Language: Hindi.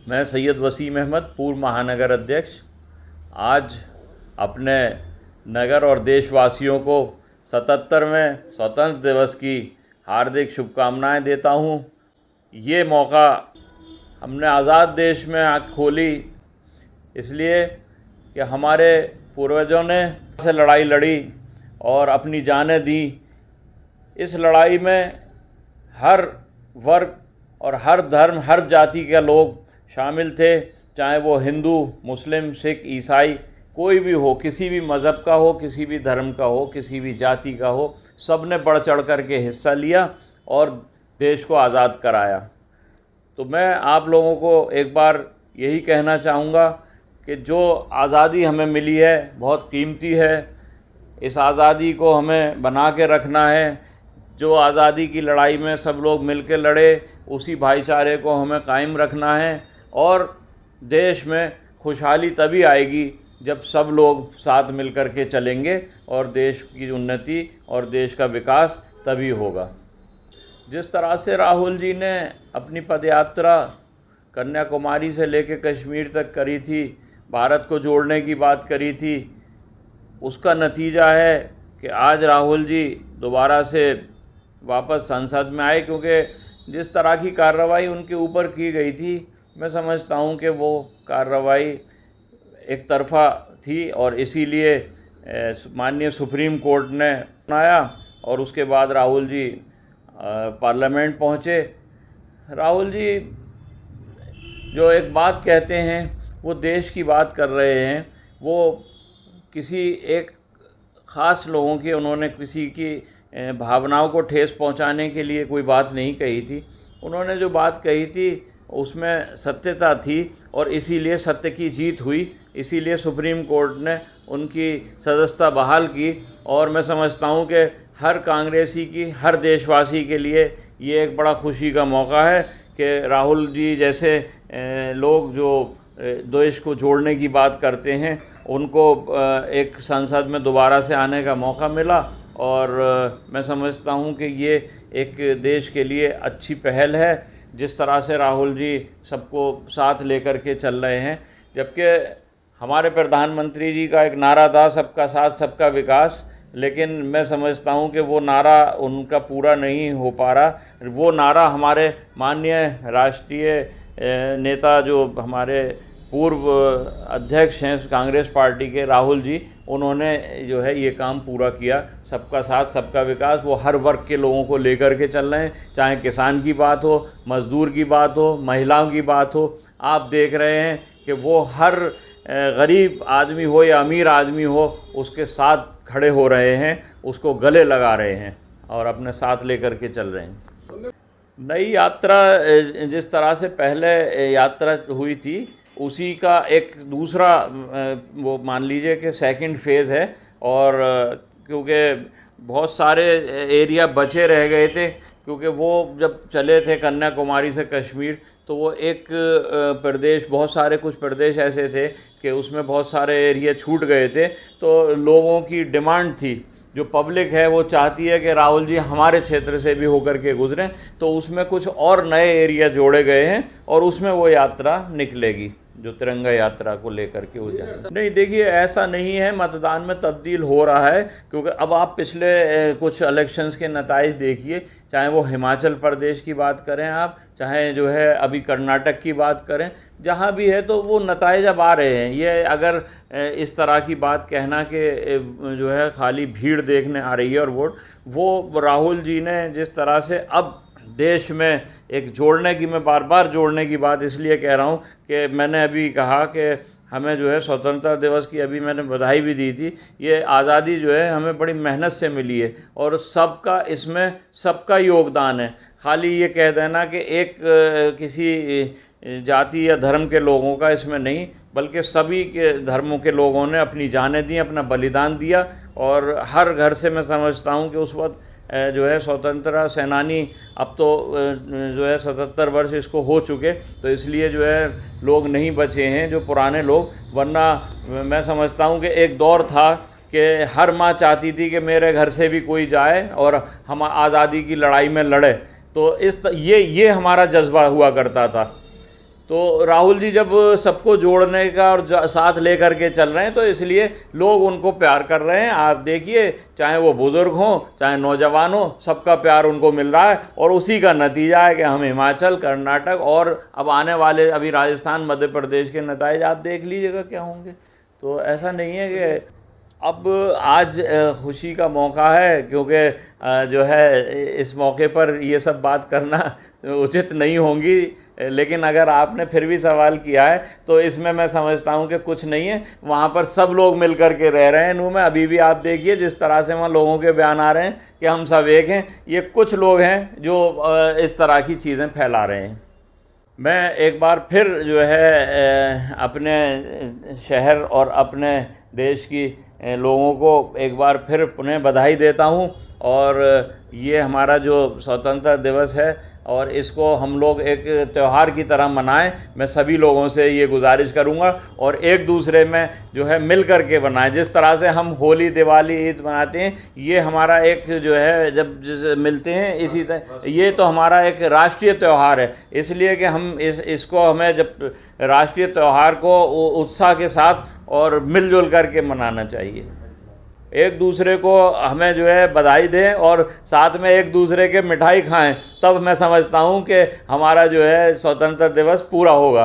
मैं सैयद वसीम अहमद, पूर्व महानगर अध्यक्ष, आज अपने नगर और देशवासियों को 77वें स्वतंत्र दिवस की हार्दिक शुभकामनाएं देता हूं। ये मौका हमने आज़ाद देश में आँख खोली इसलिए कि हमारे पूर्वजों ने से लड़ाई लड़ी और अपनी जानें दी। इस लड़ाई में हर वर्ग और हर धर्म, हर जाति के लोग शामिल थे, चाहे वो हिंदू, मुस्लिम, सिख, ईसाई कोई भी हो, किसी भी मज़हब का हो, किसी भी धर्म का हो, किसी भी जाति का हो, सब ने बढ़ चढ़ कर के हिस्सा लिया और देश को आज़ाद कराया। तो मैं आप लोगों को एक बार यही कहना चाहूँगा कि जो आज़ादी हमें मिली है बहुत कीमती है। इस आज़ादी को हमें बना के रखना है। जो आज़ादी की लड़ाई में सब लोग मिलकर लड़े, उसी भाईचारे को हमें कायम रखना है और देश में खुशहाली तभी आएगी जब सब लोग साथ मिल कर के चलेंगे और देश की उन्नति और देश का विकास तभी होगा। जिस तरह से राहुल जी ने अपनी पदयात्रा कन्याकुमारी से लेकर कश्मीर तक करी थी, भारत को जोड़ने की बात करी थी, उसका नतीजा है कि आज राहुल जी दोबारा से वापस संसद में आए, क्योंकि जिस तरह की कार्रवाई उनके ऊपर की गई थी, मैं समझता हूं कि वो कार्रवाई एक तरफ़ा थी और इसीलिए माननीय सुप्रीम कोर्ट ने सुनाया और उसके बाद राहुल जी पार्लियामेंट पहुंचे। राहुल जी जो एक बात कहते हैं वो देश की बात कर रहे हैं। वो किसी एक ख़ास लोगों की, उन्होंने किसी की भावनाओं को ठेस पहुंचाने के लिए कोई बात नहीं कही थी। उन्होंने जो बात कही थी उसमें सत्यता थी और इसीलिए सत्य की जीत हुई। इसीलिए सुप्रीम कोर्ट ने उनकी सदस्यता बहाल की और मैं समझता हूं कि हर कांग्रेसी की, हर देशवासी के लिए ये एक बड़ा खुशी का मौका है कि राहुल जी जैसे लोग जो देश को जोड़ने की बात करते हैं, उनको एक संसद में दोबारा से आने का मौका मिला और मैं समझता हूं कि ये एक देश के लिए अच्छी पहल है। जिस तरह से राहुल जी सबको साथ लेकर के चल रहे हैं, जबकि हमारे प्रधानमंत्री जी का एक नारा था सबका साथ सबका विकास, लेकिन मैं समझता हूं कि वो नारा उनका पूरा नहीं हो पा रहा। वो नारा हमारे माननीय राष्ट्रीय नेता जो हमारे पूर्व अध्यक्ष हैं कांग्रेस पार्टी के, राहुल जी, उन्होंने जो है ये काम पूरा किया। सबका साथ सबका विकास, वो हर वर्ग के लोगों को लेकर के चल रहे हैं, चाहे किसान की बात हो, मज़दूर की बात हो, महिलाओं की बात हो। आप देख रहे हैं कि वो हर गरीब आदमी हो या अमीर आदमी हो, उसके साथ खड़े हो रहे हैं, उसको गले लगा रहे हैं और अपने साथ लेकर के चल रहे हैं। नई यात्रा जिस तरह से पहले यात्रा हुई थी, उसी का एक दूसरा वो मान लीजिए कि सेकंड फेज़ है। और क्योंकि बहुत सारे एरिया बचे रह गए थे, क्योंकि वो जब चले थे कन्याकुमारी से कश्मीर, तो वो एक प्रदेश, बहुत सारे कुछ प्रदेश ऐसे थे कि उसमें बहुत सारे एरिया छूट गए थे। तो लोगों की डिमांड थी, जो पब्लिक है वो चाहती है कि राहुल जी हमारे क्षेत्र से भी होकर के गुजरें, तो उसमें कुछ और नए एरिया जोड़े गए हैं और उसमें वो यात्रा निकलेगी, जो तिरंगा यात्रा को लेकर के हो जाए। नहीं, देखिए ऐसा नहीं है, मतदान में तब्दील हो रहा है, क्योंकि अब आप पिछले कुछ इलेक्शंस के नताइज देखिए, चाहे वो हिमाचल प्रदेश की बात करें आप, चाहे जो है अभी कर्नाटक की बात करें, जहाँ भी है तो वो नताइज अब आ रहे हैं। ये अगर इस तरह की बात कहना कि जो है खाली भीड़ देखने आ रही है और वोट, वो राहुल जी ने जिस तरह से अब देश में एक जोड़ने की, मैं बार बार जोड़ने की बात इसलिए कह रहा हूँ कि मैंने अभी कहा कि हमें जो है स्वतंत्रता दिवस की अभी मैंने बधाई भी दी थी। ये आज़ादी जो है हमें बड़ी मेहनत से मिली है और सबका इसमें सबका योगदान है। खाली ये कह देना कि एक किसी जाति या धर्म के लोगों का इसमें नहीं, बल्कि सभी के धर्मों के लोगों ने अपनी जानें दी, अपना बलिदान दिया। और हर घर से मैं समझता हूँ कि उस वक्त जो है स्वतंत्रता सेनानी, अब तो जो है 77 वर्ष इसको हो चुके, तो इसलिए जो है लोग नहीं बचे हैं जो पुराने लोग, वरना मैं समझता हूँ कि एक दौर था कि हर माँ चाहती थी कि मेरे घर से भी कोई जाए और हम आज़ादी की लड़ाई में लड़े। तो ये हमारा जज्बा हुआ करता था। तो राहुल जी जब सबको जोड़ने का और साथ लेकर के चल रहे हैं तो इसलिए लोग उनको प्यार कर रहे हैं। आप देखिए, चाहे वो बुज़ुर्ग हों चाहे नौजवान हो, सबका प्यार उनको मिल रहा है और उसी का नतीजा है कि हम हिमाचल, कर्नाटक और अब आने वाले अभी राजस्थान, मध्य प्रदेश के नतीजे आप देख लीजिएगा क्या होंगे। तो ऐसा नहीं है कि अब आज खुशी का मौका है, क्योंकि जो है इस मौके पर ये सब बात करना उचित नहीं होंगी, लेकिन अगर आपने फिर भी सवाल किया है तो इसमें मैं समझता हूँ कि कुछ नहीं है। वहाँ पर सब लोग मिल कर के रह रहे हैं नू में। अभी भी आप देखिए जिस तरह से वहाँ लोगों के बयान आ रहे हैं कि हम सब एक हैं, ये कुछ लोग हैं जो इस तरह की चीज़ें फैला रहे हैं। मैं एक बार फिर जो है अपने शहर और अपने देश की लोगों को एक बार फिर पुनः बधाई देता हूँ। और ये हमारा जो स्वतंत्रता दिवस है और इसको हम लोग एक त्यौहार की तरह मनाएं, मैं सभी लोगों से ये गुजारिश करूँगा। और एक दूसरे में जो है मिल कर के बनाएं। जिस तरह से हम होली, दिवाली, ईद मनाते हैं, ये हमारा एक जो है जब मिलते हैं इसी तरह ये तो हमारा एक राष्ट्रीय त्यौहार है। इसलिए कि हम इसको हमें जब राष्ट्रीय त्यौहार को उत्साह के साथ और मिलजुल करके मनाना चाहिए। एक दूसरे को हमें जो है बधाई दें और साथ में एक दूसरे के मिठाई खाएं, तब मैं समझता हूं कि हमारा जो है स्वतंत्रता दिवस पूरा होगा।